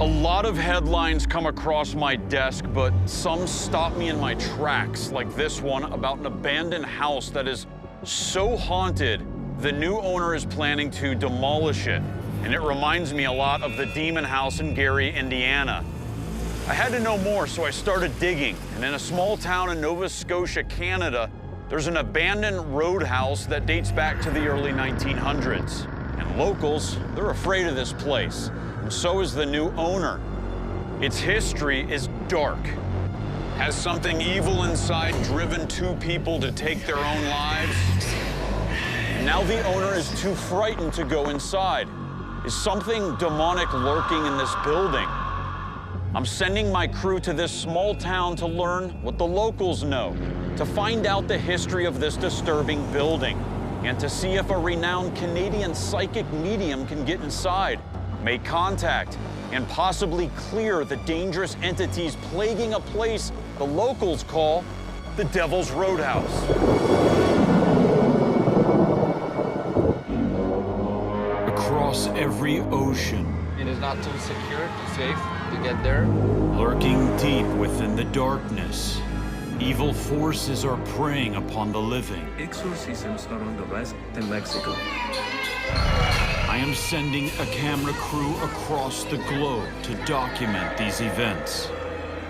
lot of headlines come across my desk, but some stop me in my tracks, like this one about an abandoned house that is so haunted, the new owner is planning to demolish it. And it reminds me a lot of the Demon House in Gary, Indiana. I had to know more, so I started digging. And in a small town in Nova Scotia, Canada, there's an abandoned roadhouse that dates back to the early 1900s. And locals, they're afraid of this place. And so is the new owner. Its history is dark. Has something evil inside driven two people to take their own lives? And now the owner is too frightened to go inside. Is something demonic lurking in this building? I'm sending my crew to this small town to learn what the locals know, to find out the history of this disturbing building, and to see if a renowned Canadian psychic medium can get inside, make contact, and possibly clear the dangerous entities plaguing a place the locals call the Devil's Roadhouse. Across every ocean. It is not too secure, too safe to get there. Lurking deep within the darkness, evil forces are preying upon the living. Exorcisms are on the rise in Mexico. I am sending a camera crew across the globe to document these events.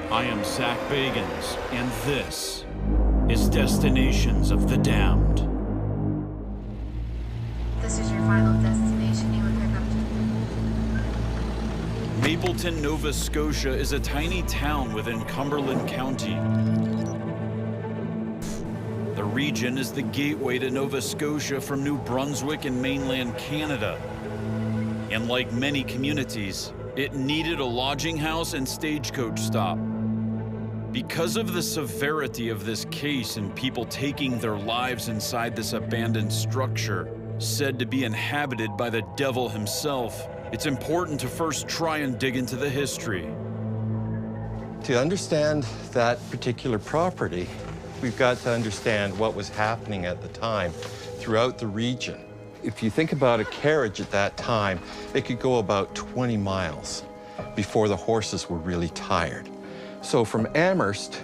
I am Zach Bagans, and this is Destinations of the Damned. This is your final destination. You would pick up. Mapleton, Nova Scotia is a tiny town within Cumberland County. The region is the gateway to Nova Scotia from New Brunswick and mainland Canada. And like many communities, it needed a lodging house and stagecoach stop. Because of the severity of this case and people taking their lives inside this abandoned structure, said to be inhabited by the devil himself, it's important to first try and dig into the history. To understand that particular property, we've got to understand what was happening at the time throughout the region. If you think about a carriage at that time, it could go about 20 miles before the horses were really tired. So from Amherst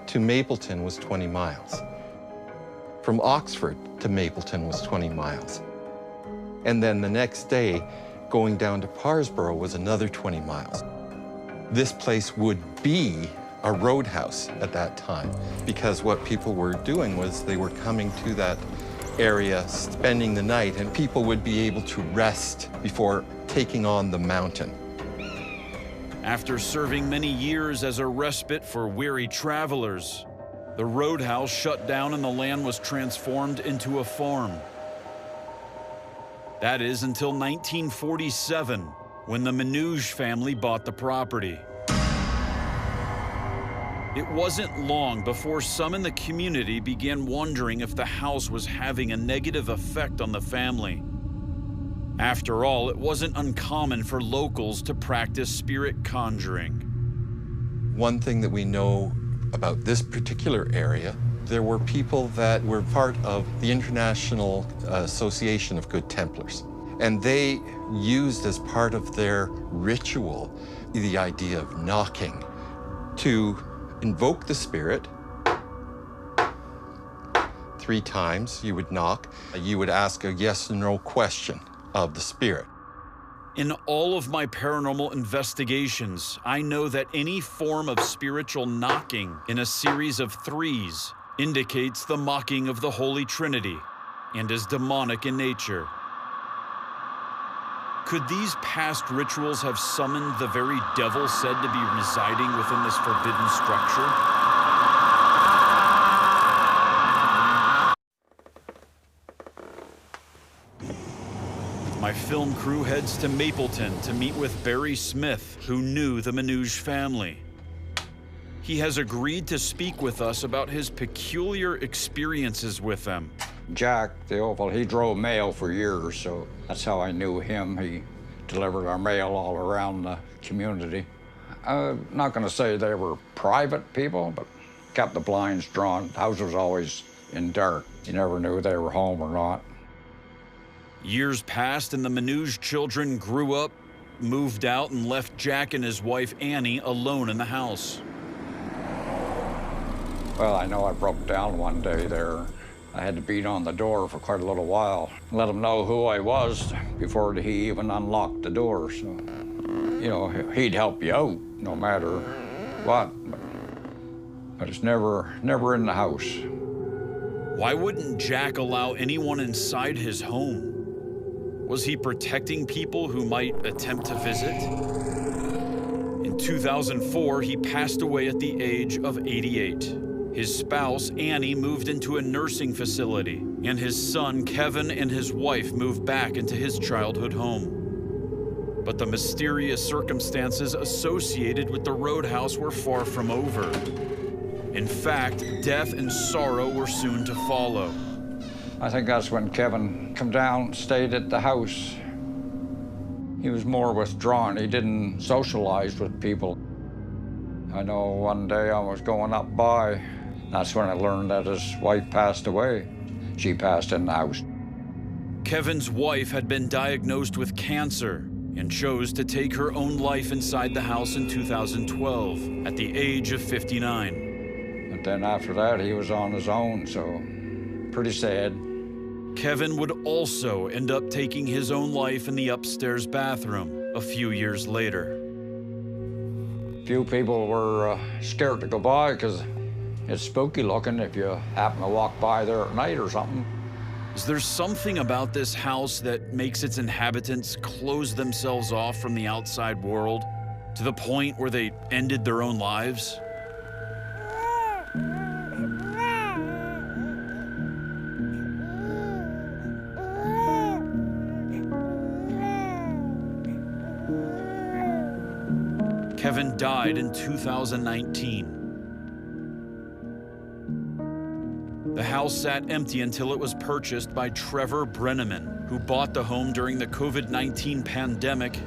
to Mapleton was 20 miles. From Oxford to Mapleton was 20 miles. And then the next day, going down to Parsboro was another 20 miles. This place would be a roadhouse at that time, because what people were doing was they were coming to that area, spending the night, and people would be able to rest before taking on the mountain. After serving many years as a respite for weary travelers, the roadhouse shut down and the land was transformed into a farm. That is until 1947, when the Manouche family bought the property. It wasn't long before some in the community began wondering if the house was having a negative effect on the family. After all, it wasn't uncommon for locals to practice spirit conjuring. One thing that we know about this particular area, there were people that were part of the International Association of Good Templars. And they used as part of their ritual the idea of knocking to invoke the spirit. 3 times you would knock. You would ask a yes or no question of the spirit. In all of my paranormal investigations, I know that any form of spiritual knocking in a series of 3s indicates the mocking of the Holy Trinity and is demonic in nature. Could these past rituals have summoned the very devil said to be residing within this forbidden structure? My film crew heads to Mapleton to meet with Barry Smith, who knew the Manouche family. He has agreed to speak with us about his peculiar experiences with them. Jack, the Oval, he drove mail for years, so that's how I knew him. He delivered our mail all around the community. I'm not going to say they were private people, but kept the blinds drawn. The house was always in dark. You never knew they were home or not. Years passed and the Manouche children grew up, moved out and left Jack and his wife Annie alone in the house. Well, I know I broke down one day there. I had to beat on the door for quite a little while, let him know who I was before he even unlocked the door. So, you know, he'd help you out no matter what, but it's never in the house. Why wouldn't Jack allow anyone inside his home? Was he protecting people who might attempt to visit? In 2004, he passed away at the age of 88. His spouse, Annie, moved into a nursing facility, and his son, Kevin, and his wife moved back into his childhood home. But the mysterious circumstances associated with the Roadhouse were far from over. In fact, death and sorrow were soon to follow. I think that's when Kevin come down, stayed at the house. He was more withdrawn. He didn't socialize with people. I know one day I was going up by, that's when I learned that his wife passed away. She passed in the house. Kevin's wife had been diagnosed with cancer and chose to take her own life inside the house in 2012 at the age of 59. But then after that, he was on his own, so pretty sad. Kevin would also end up taking his own life in the upstairs bathroom a few years later. Few people were scared to go by because it's spooky looking if you happen to walk by there at night or something. Is there something about this house that makes its inhabitants close themselves off from the outside world to the point where they ended their own lives? Kevin died in 2019. The house sat empty until it was purchased by Trevor Brenneman, who bought the home during the COVID-19 pandemic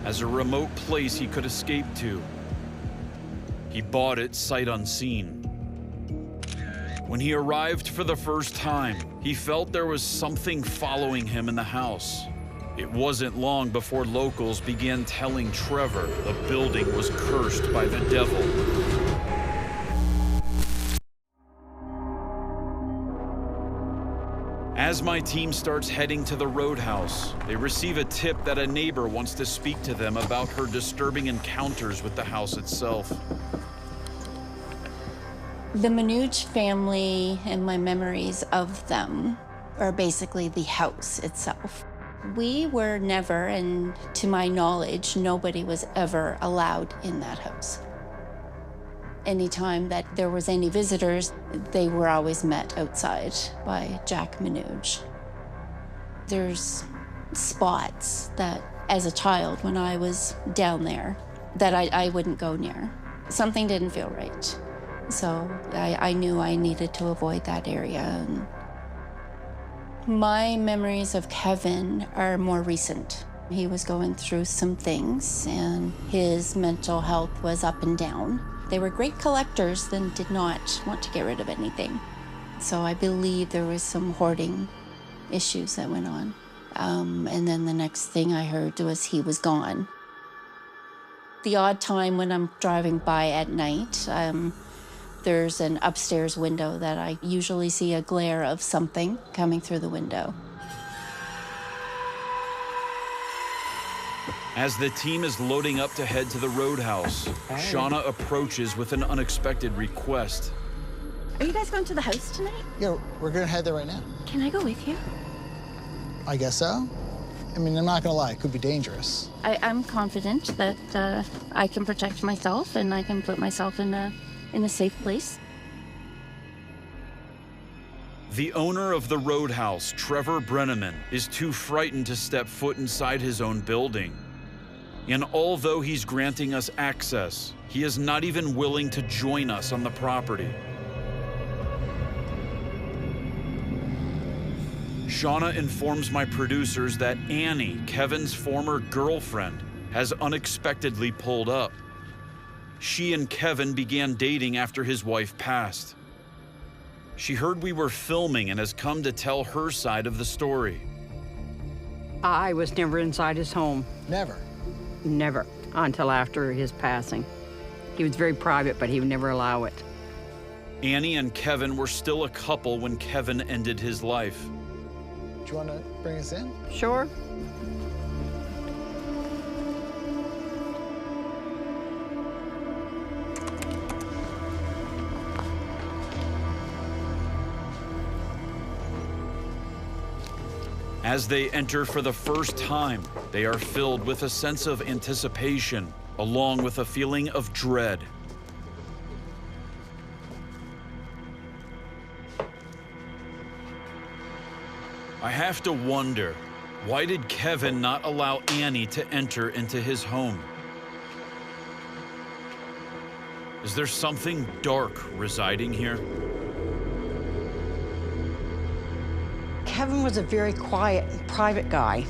as a remote place he could escape to. He bought it sight unseen. When he arrived for the first time, he felt there was something following him in the house. It wasn't long before locals began telling Trevor the building was cursed by the devil. As my team starts heading to the Roadhouse, they receive a tip that a neighbor wants to speak to them about her disturbing encounters with the house itself. The Minuge family and my memories of them are basically the house itself. We were never, and to my knowledge, nobody was ever allowed in that house. Anytime that there was any visitors, they were always met outside by Jack Minuge. There's spots that, as a child, when I was down there, that I wouldn't go near. Something didn't feel right. So I knew I needed to avoid that area. My memories of Kevin are more recent. He was going through some things, and his mental health was up and down. They were great collectors and did not want to get rid of anything. So I believe there was some hoarding issues that went on. And then the next thing I heard was he was gone. The odd time when I'm driving by at night, there's an upstairs window that I usually see a glare of something coming through the window. As the team is loading up to head to the Roadhouse, Shauna approaches with an unexpected request. Are you guys going to the house tonight? Yeah, we're gonna head there right now. Can I go with you? I guess so. I mean, I'm not gonna lie, it could be dangerous. I'm confident that I can protect myself and I can put myself in a safe place. The owner of the Roadhouse, Trevor Brenneman, is too frightened to step foot inside his own building. And although he's granting us access, he is not even willing to join us on the property. Shauna informs my producers that Annie, Kevin's former girlfriend, has unexpectedly pulled up. She and Kevin began dating after his wife passed. She heard we were filming and has come to tell her side of the story. I was never inside his home. Never. Never, until after his passing. He was very private, but he would never allow it. Annie and Kevin were still a couple when Kevin ended his life. Do you want to bring us in? Sure. As they enter for the first time, they are filled with a sense of anticipation, along with a feeling of dread. I have to wonder, why did Kevin not allow Annie to enter into his home? Is there something dark residing here? Kevin was a very quiet and private guy,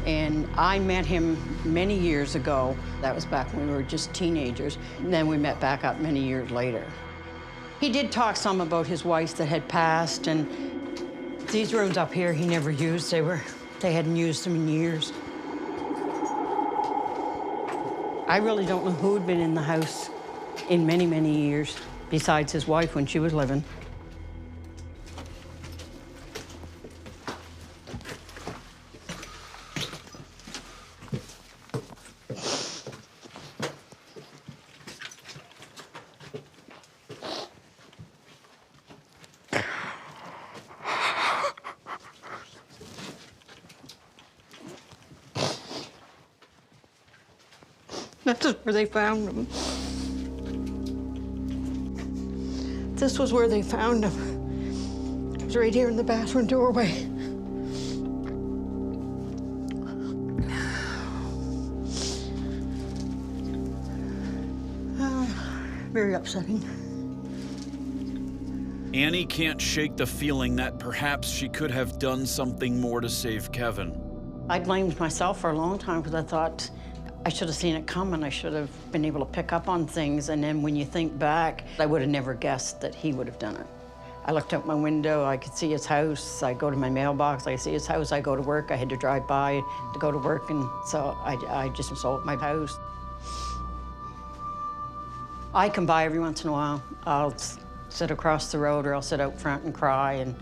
and I met him many years ago. That was back when we were just teenagers, and then we met back up many years later. He did talk some about his wife that had passed, and these rooms up here he never used. They hadn't used them in years. I really don't know who had been in the house in many, many years, besides his wife when she was living. This is where they found him. This was where they found him. It was right here in the bathroom doorway. Very upsetting. Annie can't shake the feeling that perhaps she could have done something more to save Kevin. I blamed myself for a long time because I thought I should have seen it coming. I should have been able to pick up on things. And then when you think back, I would have never guessed that he would have done it. I looked out my window, I could see his house. I go to my mailbox, I see his house. I go to work, I had to drive by to go to work. And so I just sold my house. I come by every once in a while. I'll sit across the road or I'll sit out front and cry and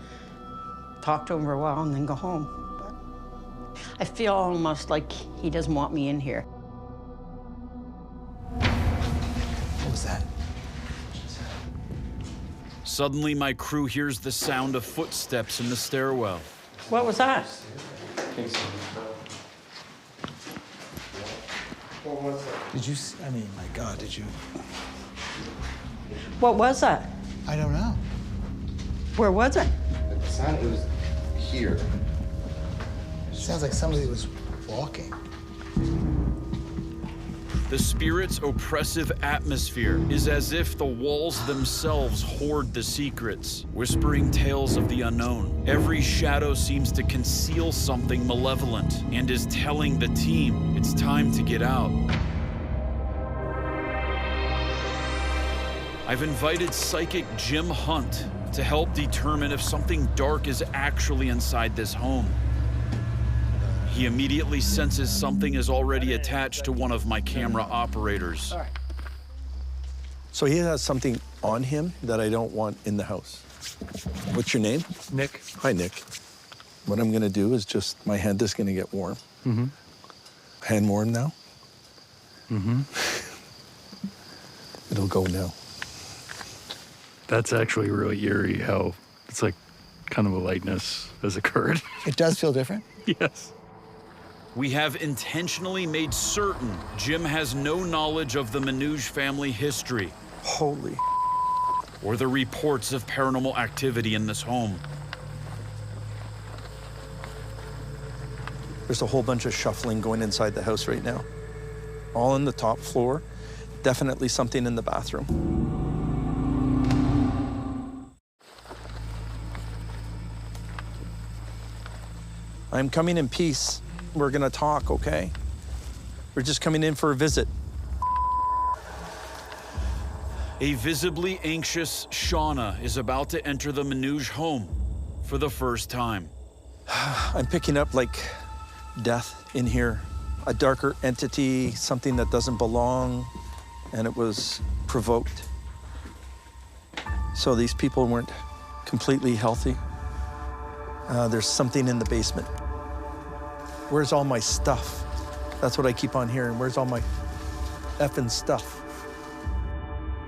talk to him for a while and then go home. But I feel almost like he doesn't want me in here. What was that? Suddenly, my crew hears the sound of footsteps in the stairwell. What was that? Did you, I mean, my God, did you? What was that? I don't know. Where was it? The sound, it was here. Sounds like somebody was walking. The spirit's oppressive atmosphere is as if the walls themselves hoard the secrets, whispering tales of the unknown. Every shadow seems to conceal something malevolent and is telling the team it's time to get out. I've invited psychic Jim Hunt to help determine if something dark is actually inside this home. He immediately senses something is already attached to one of my camera operators. So he has something on him that I don't want in the house. What's your name? Nick. Hi, Nick. What I'm gonna do is just, my hand is gonna get warm. Mm-hmm. Hand warm now? Mm-hmm. It'll go now. That's actually really eerie how it's like kind of a lightness has occurred. It does feel different? Yes. We have intentionally made certain Jim has no knowledge of the Manouche family history. Holy. Or the reports of paranormal activity in this home. There's a whole bunch of shuffling going inside the house right now. All on the top floor. Definitely something in the bathroom. I'm coming in peace. We're gonna talk, okay? We're just coming in for a visit. A visibly anxious Shauna is about to enter the Manouche home for the first time. I'm picking up like death in here, a darker entity, something that doesn't belong, and it was provoked. So these people weren't completely healthy. There's something in the basement. Where's all my stuff? That's what I keep on hearing. Where's all my effing stuff?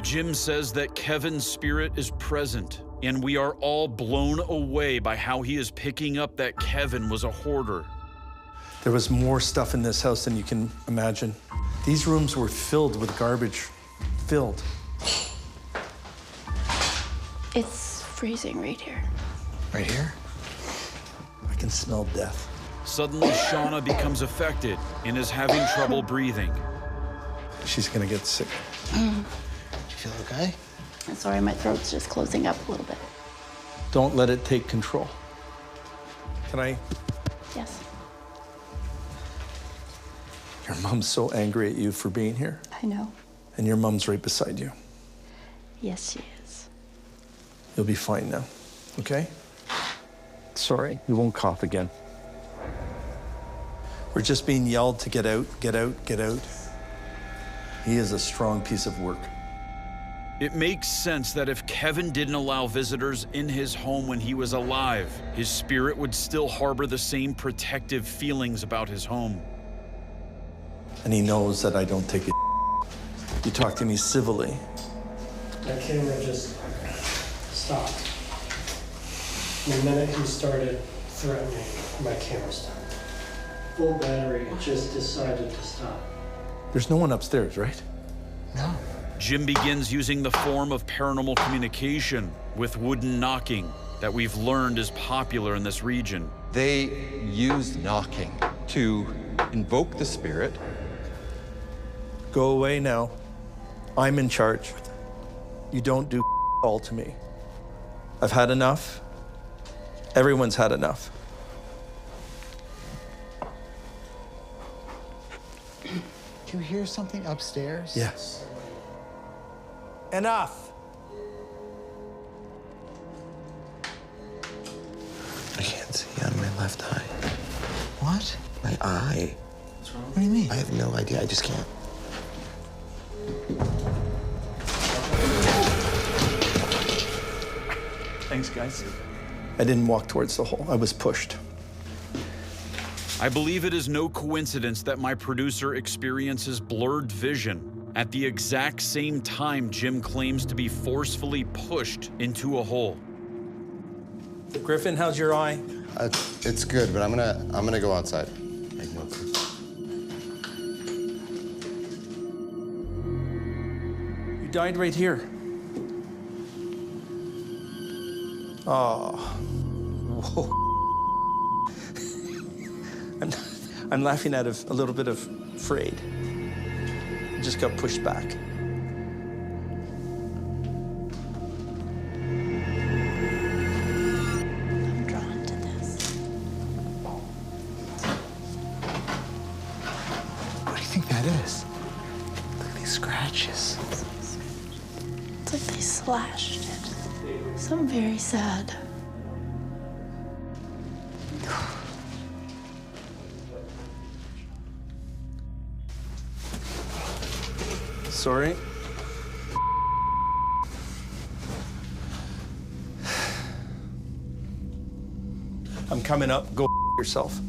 Jim says that Kevin's spirit is present, and we are all blown away by how he is picking up that Kevin was a hoarder. There was more stuff in this house than you can imagine. These rooms were filled with garbage, filled. It's freezing right here. Right here? I can smell death. Suddenly, Shauna becomes affected and is having trouble breathing. She's gonna get sick. You feel okay? I'm sorry, my throat's just closing up a little bit. Don't let it take control. Can I? Yes. Your mom's so angry at you for being here, I know. and your mom's right beside you. Yes, she is. You'll be fine now, okay? Sorry, you won't cough again. We're just being yelled to get out, get out, get out. He is a strong piece of work. It makes sense that if Kevin didn't allow visitors in his home when he was alive, his spirit would still harbor the same protective feelings about his home. And he knows that I don't take it. You talk to me civilly. My camera just stopped. The minute he started threatening, my camera stopped. Full battery, it just decided to stop. There's no one upstairs, right? No. Jim begins using the form of paranormal communication with wooden knocking that we've learned is popular in this region. They used knocking to invoke the spirit. Go away now. I'm in charge. You don't do all to me. I've had enough. Everyone's had enough. Do you hear something upstairs? Yes. Enough. I can't see on my left eye. What? My eye. What do you mean? I have no idea. I just can't. Thanks, guys. I didn't walk towards the hole. I was pushed. I believe it is no coincidence that my producer experiences blurred vision at the exact same time Jim claims to be forcefully pushed into a hole. Griffin, how's your eye? It's good, but I'm gonna go outside. I have no clue. You died right here. Oh. Whoa. I'm laughing out of a little bit of afraid. I just got pushed back. I'm drawn to this. What do you think that is? Look at these scratches. It's like they slashed it. Something very sad. Sorry. I'm coming up. Go yourself.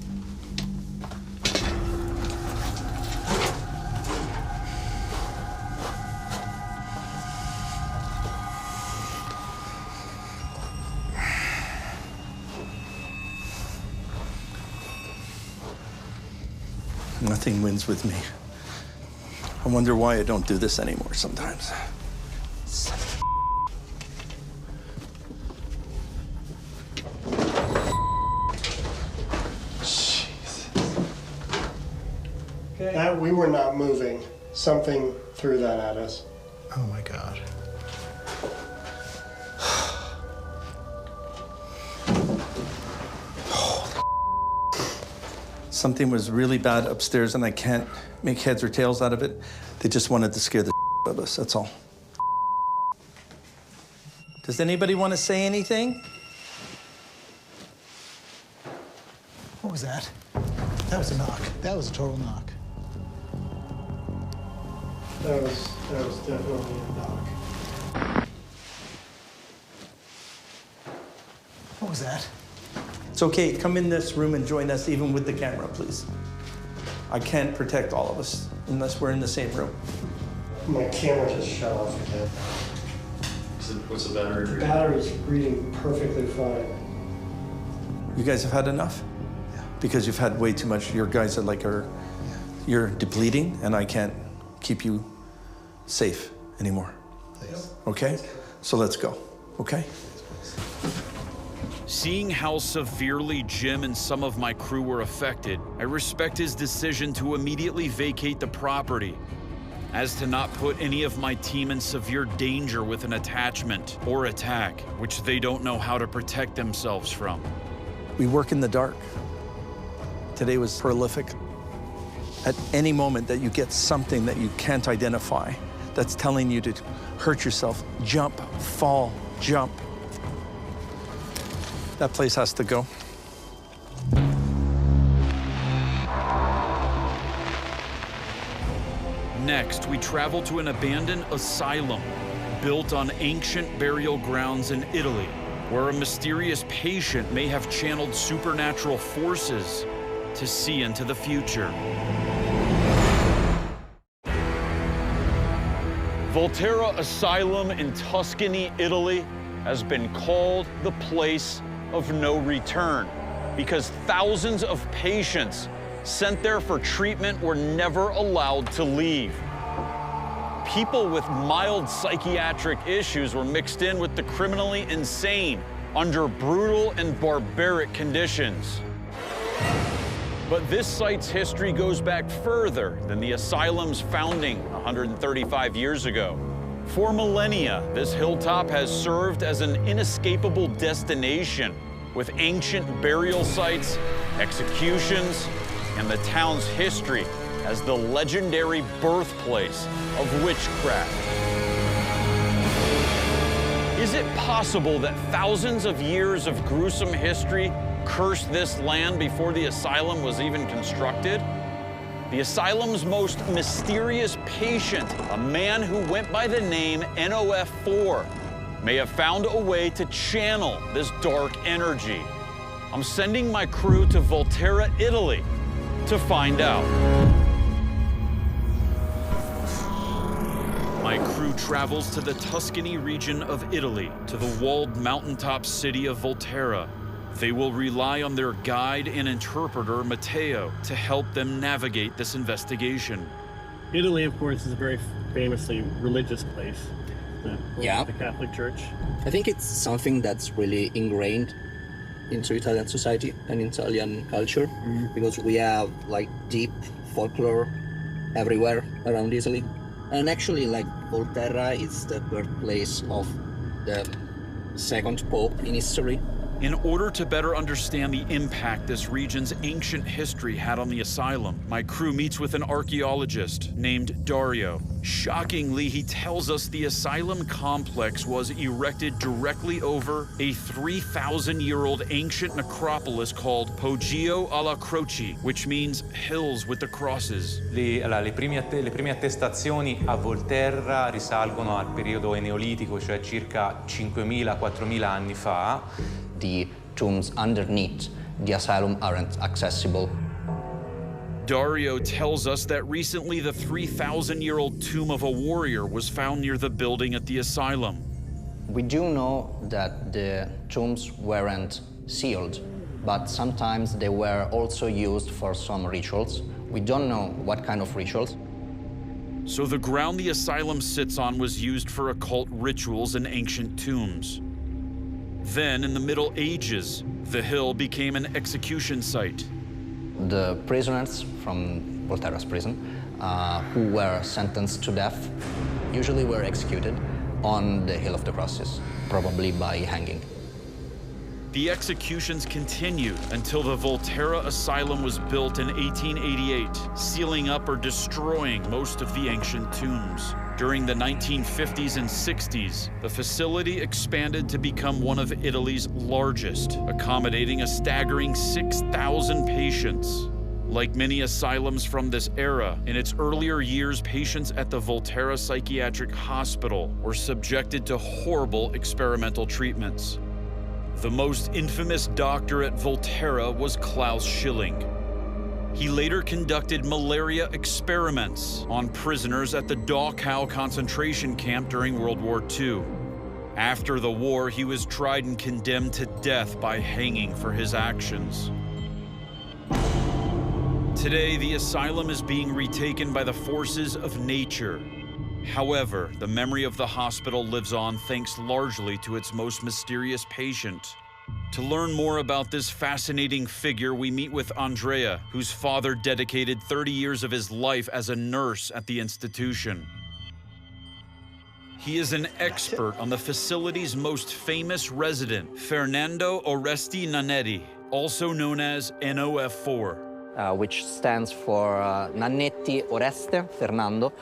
Nothing wins with me. I wonder why I don't do this anymore sometimes. We were not moving. Something threw that at us. Oh my God. Something was really bad upstairs and I can't make heads or tails out of it. They just wanted to scare the out of us, that's all. Does anybody want to say anything? What was that? That was a knock. That was a total knock. That was definitely a dock. What was that? It's okay, come in this room and join us even with the camera, please. I can't protect all of us unless we're in the same room. My camera just shut off again. What's the battery reading? Battery's reading perfectly fine. You guys have had enough? Yeah. Because you've had way too much. Your guys are like, you're depleting, and I can't keep you safe anymore. Please. Okay? So let's go, okay? Seeing how severely Jim and some of my crew were affected, I respect his decision to immediately vacate the property, as to not put any of my team in severe danger with an attachment or attack, which they don't know how to protect themselves from. We work in the dark. Today was prolific. At any moment that you get something that you can't identify, that's telling you to hurt yourself, jump, fall, jump. That place has to go. Next, we travel to an abandoned asylum built on ancient burial grounds in Italy, where a mysterious patient may have channeled supernatural forces to see into the future. Volterra Asylum in Tuscany, Italy, has been called the place of no return because thousands of patients sent there for treatment were never allowed to leave. People with mild psychiatric issues were mixed in with the criminally insane under brutal and barbaric conditions. But this site's history goes back further than the asylum's founding 135 years ago. For millennia, this hilltop has served as an inescapable destination with ancient burial sites, executions, and the town's history as the legendary birthplace of witchcraft. Is it possible that thousands of years of gruesome history cursed this land before the asylum was even constructed? The asylum's most mysterious patient, a man who went by the name NOF4, may have found a way to channel this dark energy. I'm sending my crew to Volterra, Italy, to find out. My crew travels to the Tuscany region of Italy, to the walled mountaintop city of Volterra. They will rely on their guide and interpreter, Matteo, to help them navigate this investigation. Italy, of course, is a very famously religious place. Yeah. The Catholic Church. I think it's something that's really ingrained into Italian society and Italian culture, because we have like deep folklore everywhere around Italy. And actually, like, Volterra is the birthplace of the second pope in history. In order to better understand the impact this region's ancient history had on the asylum, my crew meets with an archaeologist named Dario. Shockingly, he tells us the asylum complex was erected directly over a 3,000-year-old ancient necropolis called Poggio alla Croce, which means hills with the crosses. Le prime attestazioni a Volterra risalgono al periodo neolitico, cioè circa 5.000-4.000 anni fa. The tombs underneath the asylum aren't accessible. Dario tells us that recently the 3,000-year-old tomb of a warrior was found near the building at the asylum. We do know that the tombs weren't sealed, but sometimes they were also used for some rituals. We don't know what kind of rituals. So the ground the asylum sits on was used for occult rituals and ancient tombs. Then, in the Middle Ages, the hill became an execution site. The prisoners from Volterra's prison, who were sentenced to death, usually were executed on the Hill of the Crosses, probably by hanging. The executions continued until the Volterra Asylum was built in 1888, sealing up or destroying most of the ancient tombs. During the 1950s and 60s, the facility expanded to become one of Italy's largest, accommodating a staggering 6,000 patients. Like many asylums from this era, in its earlier years, patients at the Volterra Psychiatric Hospital were subjected to horrible experimental treatments. The most infamous doctor at Volterra was Klaus Schilling. He later conducted malaria experiments on prisoners at the Dachau concentration camp during World War II. After the war, he was tried and condemned to death by hanging for his actions. Today, the asylum is being retaken by the forces of nature. However, the memory of the hospital lives on thanks largely to its most mysterious patient. To learn more about this fascinating figure, we meet with Andrea, whose father dedicated 30 years of his life as a nurse at the institution. He is an expert on the facility's most famous resident, Fernando Oresti Nannetti, also known as NOF4. Which stands for Nannetti Oreste Fernando.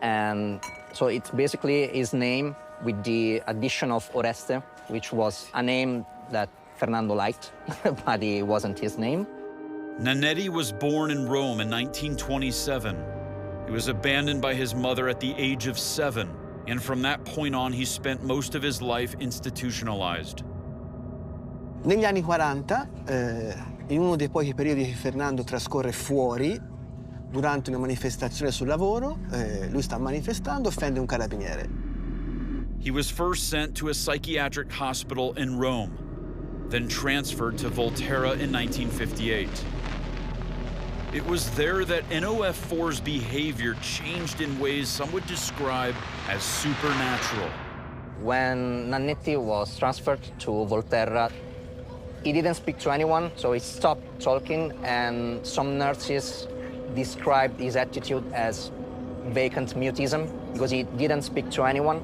And so it's basically his name with the addition of Oreste, which was a name that Fernando liked, but it wasn't his name. Nannetti was born in Rome in 1927. He was abandoned by his mother at the age of 7, and from that point on, he spent most of his life institutionalized. Negli anni 40, in uno dei pochi periodi che Fernando trascorre fuori, durante una manifestazione sul lavoro, lui sta manifestando, offende un carabiniere. He was first sent to a psychiatric hospital in Rome, then transferred to Volterra in 1958. It was there that NOF4's behavior changed in ways some would describe as supernatural. When Nannetti was transferred to Volterra, he didn't speak to anyone, so he stopped talking, and some nurses described his attitude as vacant mutism, because he didn't speak to anyone,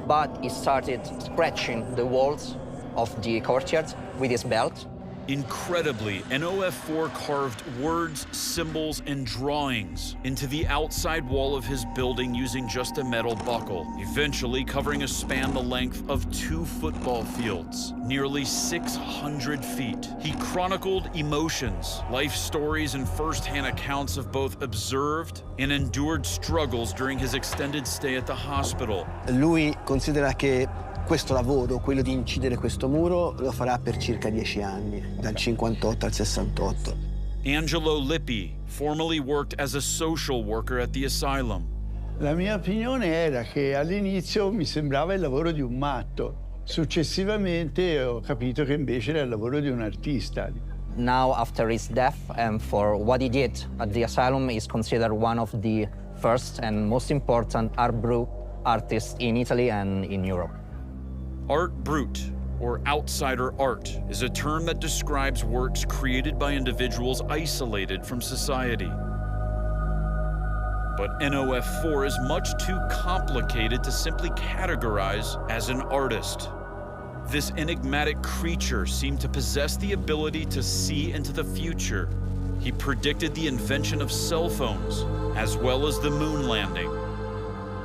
but he started scratching the walls of the courtyard with his belt. Incredibly, NOF4 carved words, symbols, and drawings into the outside wall of his building using just a metal buckle, eventually covering a span the length of 2 football fields, nearly 600 feet. He chronicled emotions, life stories, and first-hand accounts of both observed and endured struggles during his extended stay at the hospital. Lui considera che questo lavoro, quello di incidere questo muro, lo farà per circa 10 anni, dal 58 al 68. Angelo Lippi formerly worked as a social worker at the asylum. La mia opinione era che all'inizio mi sembrava il lavoro di un matto. Successivamente ho capito che invece era il lavoro di un artista. Now, after his death and for what he did at the asylum, is considered one of the first and most important art brut artists in Italy and in Europe. Art brut, or outsider art, is a term that describes works created by individuals isolated from society. But NOF4 is much too complicated to simply categorize as an artist. This enigmatic creature seemed to possess the ability to see into the future. He predicted the invention of cell phones, as well as the moon landing.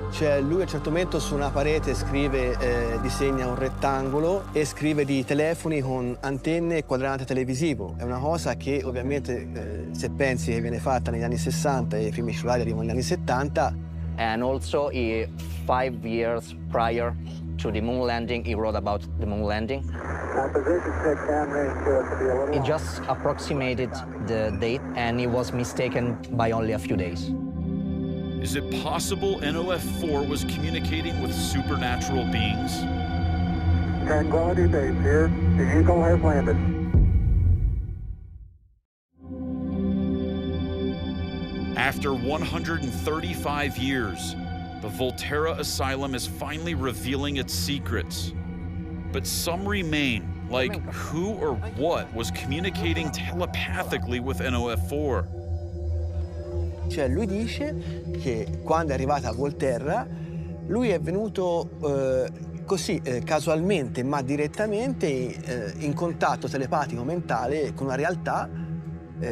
Cioè, lui a un certo momento su una parete scrive, disegna un rettangolo e scrive di telefoni con antenne e quadrante televisivo. È una cosa che ovviamente, se pensi che viene fatta negli anni 60 e i primi cellulari arrivano negli anni 70. And also, 5 years prior to the moon landing, he wrote about the moon landing. He just approximated the date, and he was mistaken by only a few days. Is it possible NOF4 was communicating with supernatural beings? Tranquility Base here. The Eagle has landed. After 135 years, the Volterra Asylum is finally revealing its secrets. But some remain, like who or what was communicating telepathically with NOF4. Cioè, lui dice che quando è arrivata a Volterra, lui è venuto così, casualmente, ma direttamente, in contatto telepatico mentale con una realtà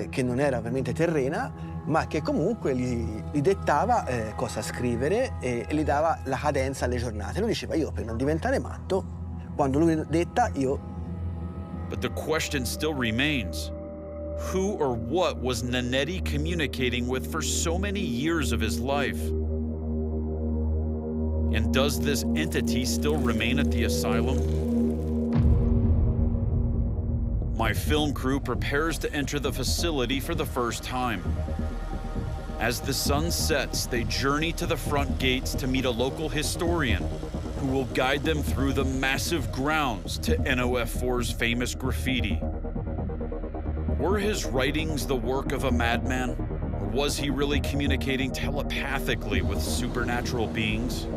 che non era veramente terrena, ma che comunque gli dettava cosa scrivere e gli dava la cadenza alle giornate. Lui diceva, io per non diventare matto, quando lui detta, io... But the question still remains. Who or what was Nanetti communicating with for so many years of his life? And does this entity still remain at the asylum? My film crew prepares to enter the facility for the first time. As the sun sets, they journey to the front gates to meet a local historian who will guide them through the massive grounds to NOF4's famous graffiti. Were his writings the work of a madman, or was he really communicating telepathically with supernatural beings?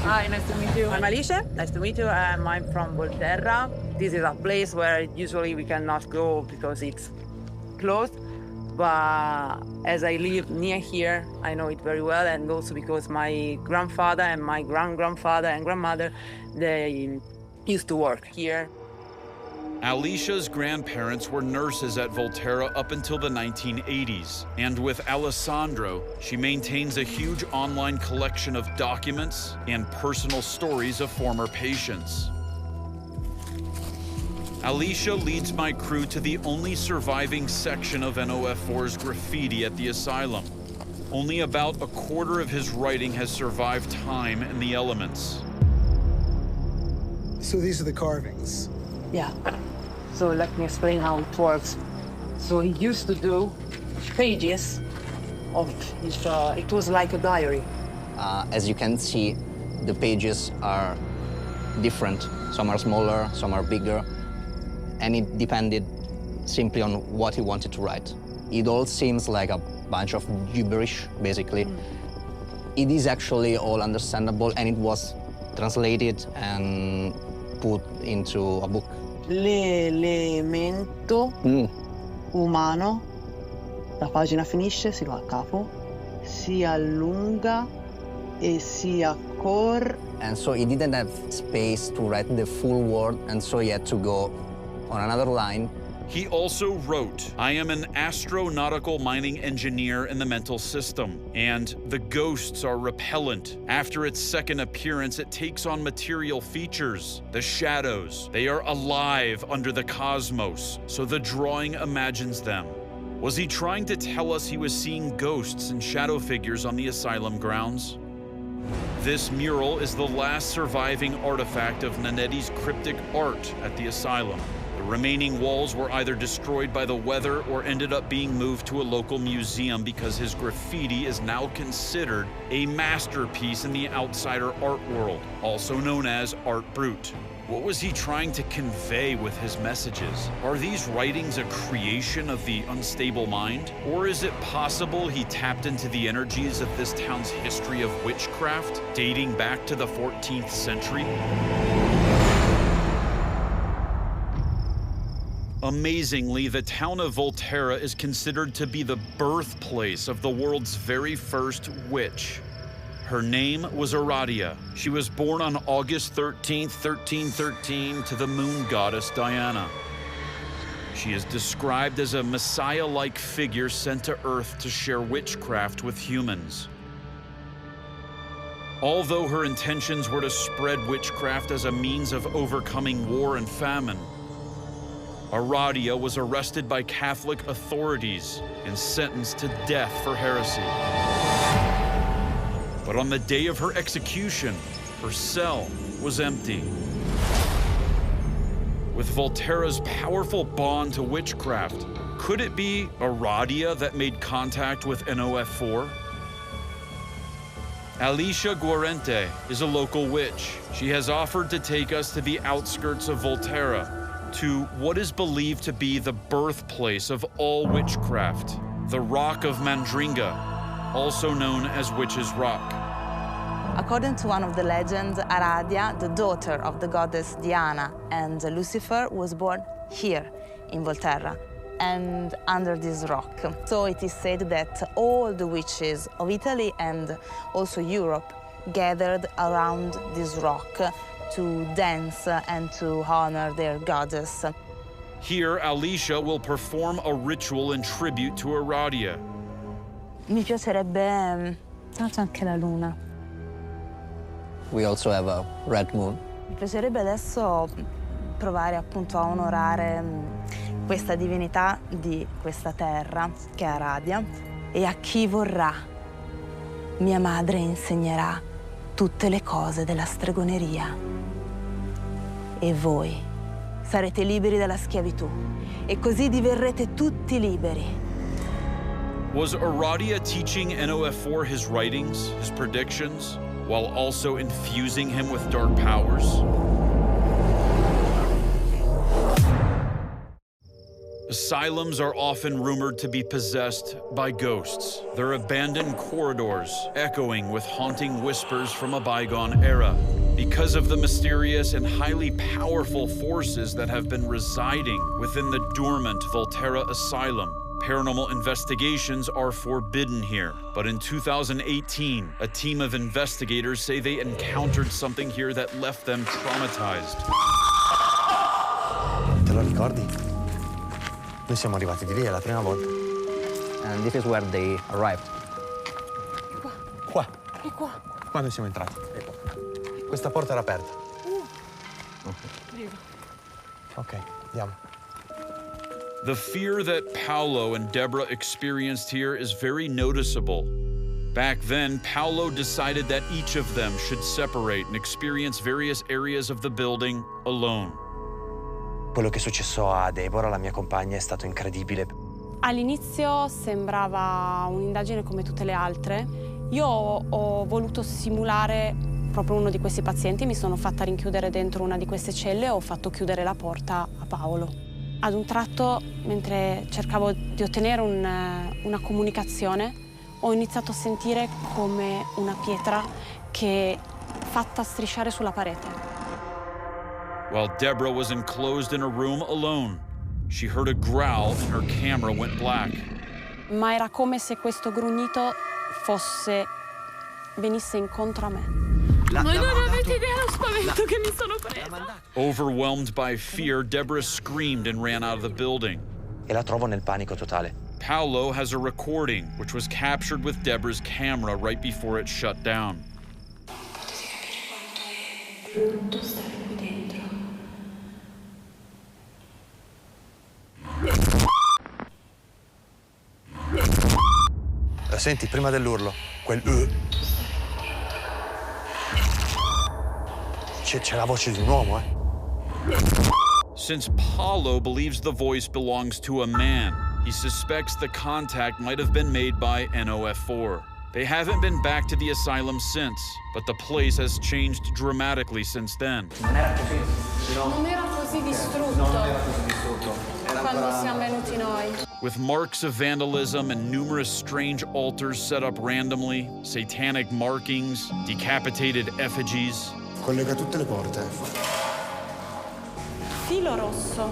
Hi, nice to meet you. I'm Alicia. Nice to meet you. I'm from Volterra. This is a place where usually we cannot go because it's closed. But as I live near here, I know it very well, and also because my grandfather and my grandfather and grandmother, they used to work here. Alicia's grandparents were nurses at Volterra up until the 1980s, and with Alessandro, she maintains a huge online collection of documents and personal stories of former patients. Alicia leads my crew to the only surviving section of NOF4's graffiti at the asylum. Only about a quarter of his writing has survived time and the elements. So these are the carvings? Yeah. So let me explain how it works. So he used to do pages of his, it was like a diary. As you can see, the pages are different. Some are smaller, some are bigger. And it depended simply on what he wanted to write. It all seems like a bunch of gibberish, basically. It is actually all understandable, and it was translated and put into a book. L'elemento umano, la pagina finisce, si va a capo, si allunga e si accorre. And so he didn't have space to write the full word, and so he had to go on another line. He also wrote, "I am an astronautical mining engineer in the mental system, and the ghosts are repellent. After its second appearance, it takes on material features. The shadows, they are alive under the cosmos, so the drawing imagines them." Was he trying to tell us he was seeing ghosts and shadow figures on the asylum grounds? This mural is the last surviving artifact of Nanetti's cryptic art at the asylum. The remaining walls were either destroyed by the weather or ended up being moved to a local museum because his graffiti is now considered a masterpiece in the outsider art world, also known as art brut. What was he trying to convey with his messages? Are these writings a creation of the unstable mind? Or is it possible he tapped into the energies of this town's history of witchcraft, dating back to the 14th century? Amazingly, the town of Volterra is considered to be the birthplace of the world's very first witch. Her name was Aradia. She was born on August 13th, 1313, to the moon goddess Diana. She is described as a messiah-like figure sent to Earth to share witchcraft with humans. Although her intentions were to spread witchcraft as a means of overcoming war and famine, Aradia was arrested by Catholic authorities and sentenced to death for heresy. But on the day of her execution, her cell was empty. With Volterra's powerful bond to witchcraft, could it be Aradia that made contact with NOF4? Alicia Guarente is a local witch. She has offered to take us to the outskirts of Volterra, to what is believed to be the birthplace of all witchcraft, the Rock of Mandringa, also known as Witch's Rock. According to one of the legends, Aradia, the daughter of the goddess Diana and Lucifer, was born here in Volterra and under this rock. So it is said that all the witches of Italy and also Europe gathered around this rock to dance and to honor their goddess. Here, Alicia will perform a ritual in tribute to Aradia. Mi piacerebbe... c'è anche la luna. We also have a red moon. Mi piacerebbe adesso provare appunto a onorare questa divinità di questa terra che è Aradia, e a chi vorrà mia madre insegnerà tutte le cose della stregoneria. E voi sarete liberi dalla schiavitù e così diverrete tutti liberi. Was Aradia teaching NOF4 his writings, his predictions, while also infusing him with dark powers? Asylums are often rumored to be possessed by ghosts, their abandoned corridors echoing with haunting whispers from a bygone era. Because of the mysterious and highly powerful forces that have been residing within the dormant Volterra Asylum, paranormal investigations are forbidden here. But in 2018, a team of investigators say they encountered something here that left them traumatized. Te lo ricordi? Noi siamo arrivati di lì, è la prima volta. And this is where they arrived. Qua. E qua? Qua noi siamo entrati. Questa porta era aperta. Ok, andiamo. The fear that Paolo and Deborah experienced here is very noticeable. Back then, Paolo decided that each of them should separate and experience various areas of the building alone. Quello che è successo a Deborah, la mia compagna, è stato incredibile. All'inizio sembrava un'indagine come tutte le altre. Io ho voluto simulare proprio uno di questi pazienti, mi sono fatta rinchiudere dentro una di queste celle e ho fatto chiudere la porta a Paolo. Ad un tratto, mentre cercavo di ottenere una comunicazione, ho iniziato a sentire come una pietra che fatta strisciare sulla parete. While Deborah was enclosed in a room alone, she heard a growl and her camera went black. Ma era come se questo grugnito venisse incontro a me. Voi non avete idea dello spavento che mi sono presa. Overwhelmed by fear, Deborah screamed and ran out of the building. E la trovo nel panico totale. Paolo has a recording, which was captured with Deborah's camera right before it shut down. Brutto stare qui dentro. La senti prima dell'urlo? C'è la voce di un uomo, Since Paolo believes the voice belongs to a man, he suspects the contact might have been made by NOF4. They haven't been back to the asylum since, but the place has changed dramatically since then. Non era così distrutto quando siamo venuti noi. With marks of vandalism and numerous strange altars set up randomly, satanic markings, decapitated effigies. Collega tutte le porte. Filo rosso.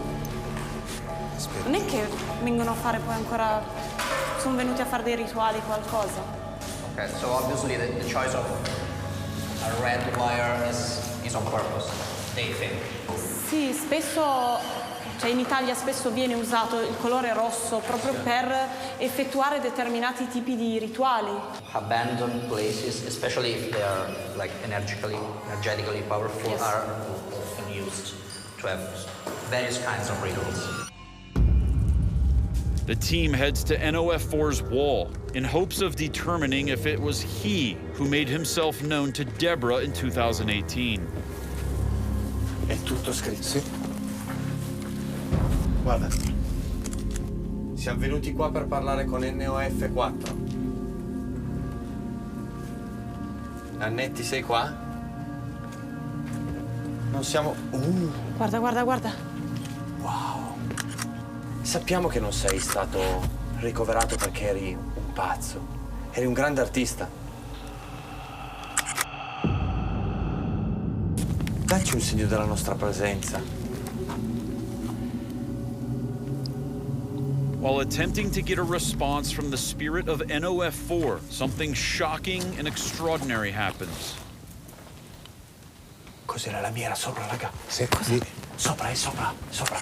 Non è che vengono a fare poi ancora... Sono venuti a fare dei rituali, qualcosa. Okay, so obviously the choice of a red wire is on purpose, they think. Sì, spesso, cioè in Italia spesso viene usato il colore rosso proprio per effettuare determinati tipi di rituali. Abandoned places, especially if they are like energetically powerful, Yes. are often used to have various kinds of rituals. The team heads to NOF4's wall in hopes of determining if it was he who made himself known to Deborah in 2018. È tutto scritto. Sì. Guarda. Siamo venuti qua per parlare con NOF4. Annetti, sei qua? Non siamo... Guarda, guarda, guarda. Wow. Sappiamo che non sei stato ricoverato perché eri un pazzo. Eri un grande artista. Dacci un segno della nostra presenza. While attempting to get a response from the spirit of NOF4, something shocking and extraordinary happens. Cos'era la mira sopra, raga? Sì, lì. Sopra, è sopra, sopra.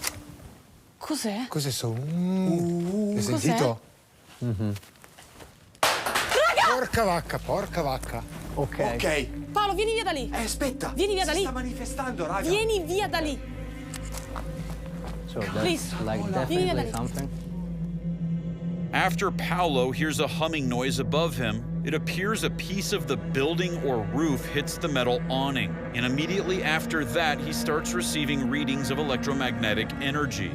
Cos'è? Cos'è sto? Hai sentito? Raga! Porca vacca, porca vacca. Ok. Paolo, vieni via da lì. Aspetta. Vieni via da lì. Si sta manifestando, raga. Vieni via da lì. So Please. that's like Vieni via da definitely lì. something. After Paolo hears a humming noise above him, it appears a piece of the building or roof hits the metal awning. And immediately after that, he starts receiving readings of electromagnetic energy.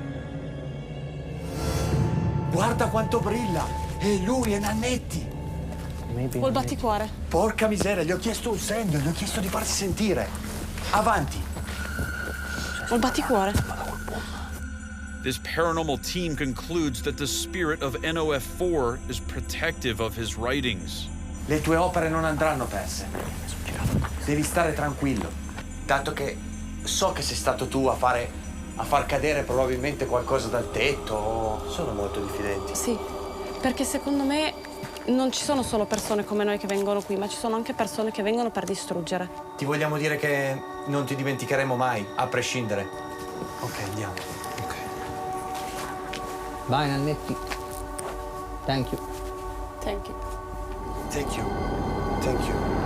Guarda quanto brilla! È lui, è Nannetti! Col batticuore. Porca miseria, gli ho chiesto un segno, gli ho chiesto di farsi sentire. Avanti! Col batticuore. This paranormal team concludes that the spirit of NOF4 is protective of his writings. Le tue opere non andranno perse. Devi stare tranquillo, dato che so che sei stato tu a far cadere probabilmente qualcosa dal tetto. Sono molto diffidenti. Sì, perché secondo me non ci sono solo persone come noi che vengono qui, ma ci sono anche persone che vengono per distruggere. Ti vogliamo dire che non ti dimenticheremo mai, a prescindere. Ok, andiamo. Bye, Nannetti. Thank you. Thank you. Thank you. Thank you.